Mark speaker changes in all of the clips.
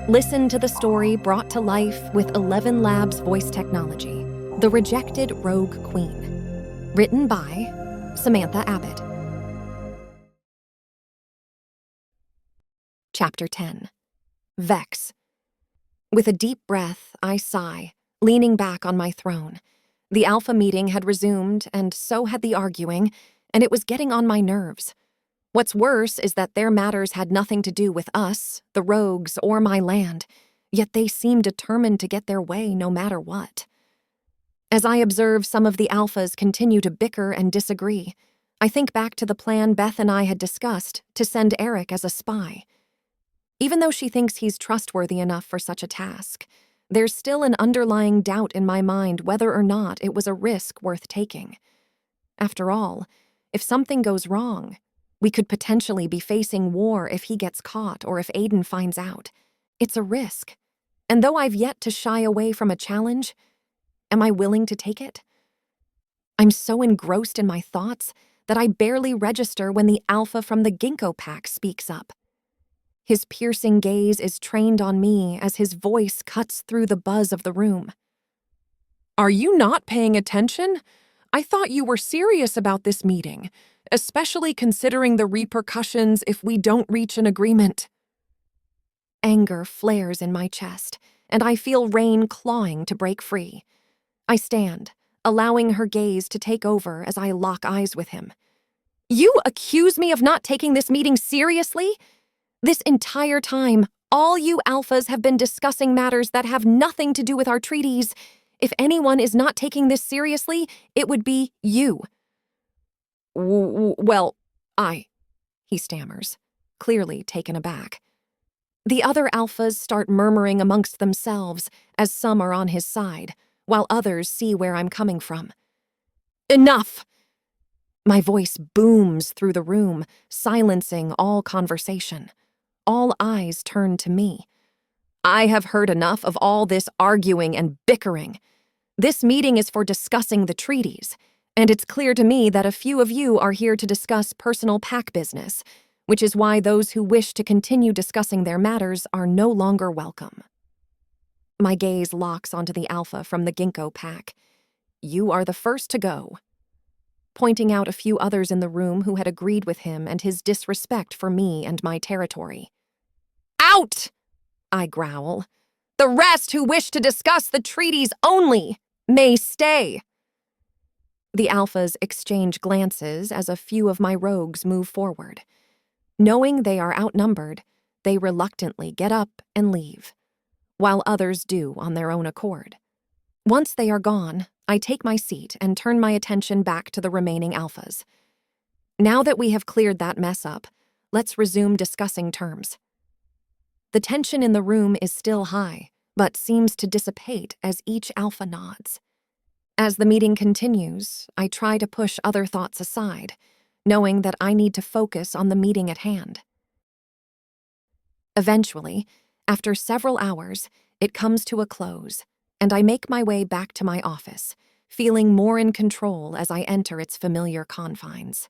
Speaker 1: Listen to the story brought to life with 11 Labs voice technology, The Rejected Rogue Queen. Written by Samantha Abbott. Chapter 10. Vex. With a deep breath, I sigh, leaning back on my throne. The alpha meeting had resumed, and so had the arguing, and it was getting on my nerves. What's worse is that their matters had nothing to do with us, the rogues, or my land, yet they seemed determined to get their way no matter what. As I observe some of the alphas continue to bicker and disagree, I think back to the plan Beth and I had discussed to send Eric as a spy. Even though she thinks he's trustworthy enough for such a task, there's still an underlying doubt in my mind whether or not it was a risk worth taking. After all, if something goes wrong, we could potentially be facing war if he gets caught or if Aiden finds out. It's a risk. And though I've yet to shy away from a challenge, am I willing to take it? I'm so engrossed in my thoughts that I barely register when the alpha from the Ginkgo pack speaks up. His piercing gaze is trained on me as his voice cuts through the buzz of the room.
Speaker 2: Are you not paying attention? I thought you were serious about this meeting, especially considering the repercussions if we don't reach an agreement.
Speaker 1: Anger flares in my chest, and I feel Rain clawing to break free. I stand, allowing her gaze to take over as I lock eyes with him. You accuse me of not taking this meeting seriously? This entire time, all you alphas have been discussing matters that have nothing to do with our treaties. If anyone is not taking this seriously, it would be you.
Speaker 2: Well,
Speaker 1: he stammers, clearly taken aback. The other alphas start murmuring amongst themselves as some are on his side, while others see where I'm coming from.
Speaker 2: Enough!
Speaker 1: My voice booms through the room, silencing all conversation. All eyes turn to me. I have heard enough of all this arguing and bickering. This meeting is for discussing the treaties, and it's clear to me that a few of you are here to discuss personal pack business, which is why those who wish to continue discussing their matters are no longer welcome. My gaze locks onto the alpha from the Ginkgo pack. You are the first to go. Pointing out a few others in the room who had agreed with him and his disrespect for me and my territory.
Speaker 2: Out!
Speaker 1: I growl. The rest who wish to discuss the treaties only may stay. The alphas exchange glances as a few of my rogues move forward. Knowing they are outnumbered, they reluctantly get up and leave, while others do on their own accord. Once they are gone, I take my seat and turn my attention back to the remaining alphas. Now that we have cleared that mess up, let's resume discussing terms. The tension in the room is still high, but seems to dissipate as each alpha nods. As the meeting continues, I try to push other thoughts aside, knowing that I need to focus on the meeting at hand. Eventually, after several hours, it comes to a close, and I make my way back to my office, feeling more in control as I enter its familiar confines.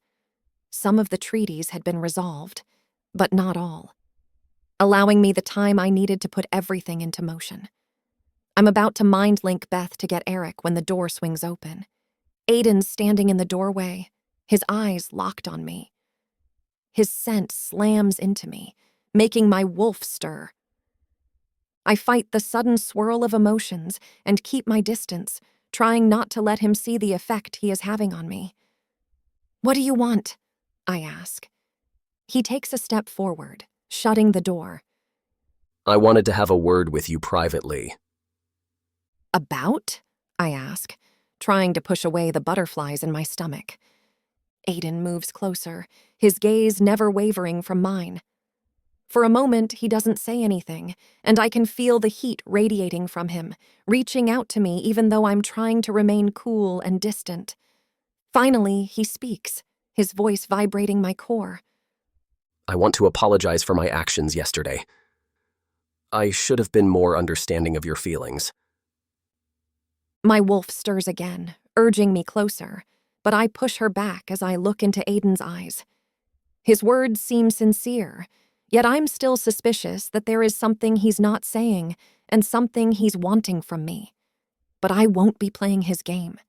Speaker 1: Some of the treaties had been resolved, but not all, allowing me the time I needed to put everything into motion. I'm about to mind-link Beth to get Eric when the door swings open. Aiden's standing in the doorway, his eyes locked on me. His scent slams into me, making my wolf stir. I fight the sudden swirl of emotions and keep my distance, trying not to let him see the effect he is having on me. What do you want? I ask. He takes a step forward, shutting the door.
Speaker 3: I wanted to have a word with you privately.
Speaker 1: About? I ask, trying to push away the butterflies in my stomach. Aiden moves closer, his gaze never wavering from mine. For a moment, he doesn't say anything, and I can feel the heat radiating from him, reaching out to me even though I'm trying to remain cool and distant. Finally, he speaks, his voice vibrating my core.
Speaker 3: I want to apologize for my actions yesterday. I should have been more understanding of your feelings.
Speaker 1: My wolf stirs again, urging me closer, but I push her back as I look into Aiden's eyes. His words seem sincere, Yet I'm still suspicious that there is something he's not saying and something he's wanting from me. But I won't be playing his game.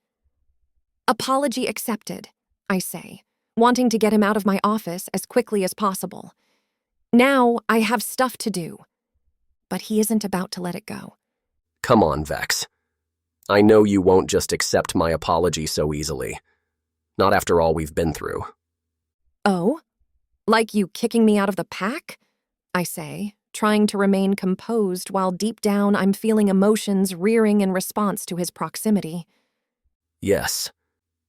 Speaker 1: Apology accepted, I say, wanting to get him out of my office as quickly as possible. Now I have stuff to do. But he isn't about to let it go.
Speaker 3: Come on, Vex. I know you won't just accept my apology so easily. Not after all we've been through.
Speaker 1: Oh? Like you kicking me out of the pack? I say, trying to remain composed while deep down I'm feeling emotions rearing in response to his proximity.
Speaker 3: Yes,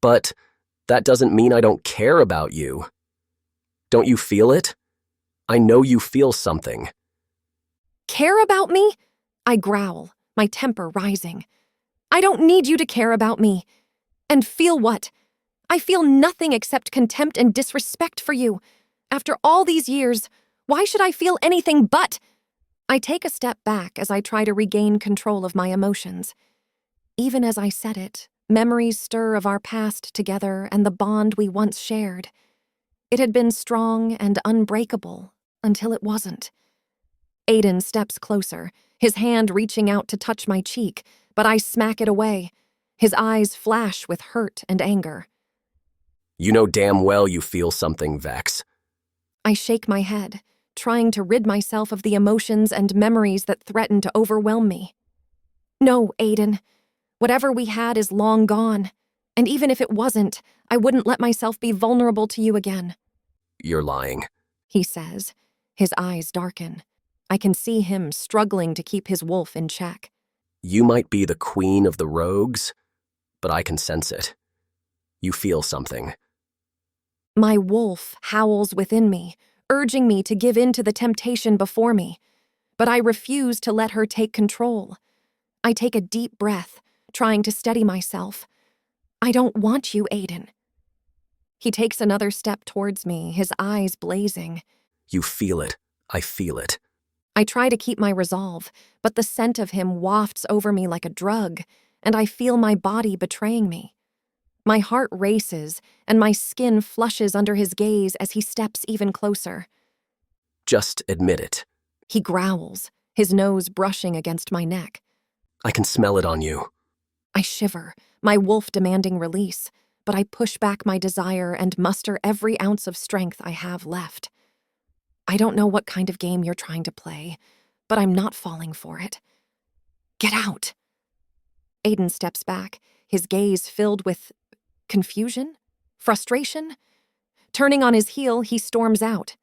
Speaker 3: but that doesn't mean I don't care about you. Don't you feel it? I know you feel something.
Speaker 1: Care about me? I growl, my temper rising. I don't need you to care about me. And feel what? I feel nothing except contempt and disrespect for you. After all these years, why should I feel anything but? I take a step back as I try to regain control of my emotions. Even as I said it, memories stir of our past together and the bond we once shared. It had been strong and unbreakable until it wasn't. Aiden steps closer, his hand reaching out to touch my cheek, but I smack it away. His eyes flash with hurt and anger.
Speaker 3: You know damn well you feel something, Vex.
Speaker 1: I shake my head, trying to rid myself of the emotions and memories that threaten to overwhelm me. No, Aiden. Whatever we had is long gone. And even if it wasn't, I wouldn't let myself be vulnerable to you again.
Speaker 3: You're lying.
Speaker 1: He says, his eyes darken. I can see him struggling to keep his wolf in check.
Speaker 3: You might be the queen of the rogues, but I can sense it. You feel something.
Speaker 1: My wolf howls within me, urging me to give in to the temptation before me. But I refuse to let her take control. I take a deep breath, trying to steady myself. I don't want you, Aiden. He takes another step towards me, his eyes blazing.
Speaker 3: You feel it. I feel it.
Speaker 1: I try to keep my resolve, but the scent of him wafts over me like a drug, and I feel my body betraying me. My heart races, and my skin flushes under his gaze as he steps even closer.
Speaker 3: Just admit it.
Speaker 1: He growls, his nose brushing against my neck.
Speaker 3: I can smell it on you.
Speaker 1: I shiver, my wolf demanding release, but I push back my desire and muster every ounce of strength I have left. I don't know what kind of game you're trying to play, but I'm not falling for it. Get out! Aiden steps back, his gaze filled with confusion? Frustration? Turning on his heel, he storms out.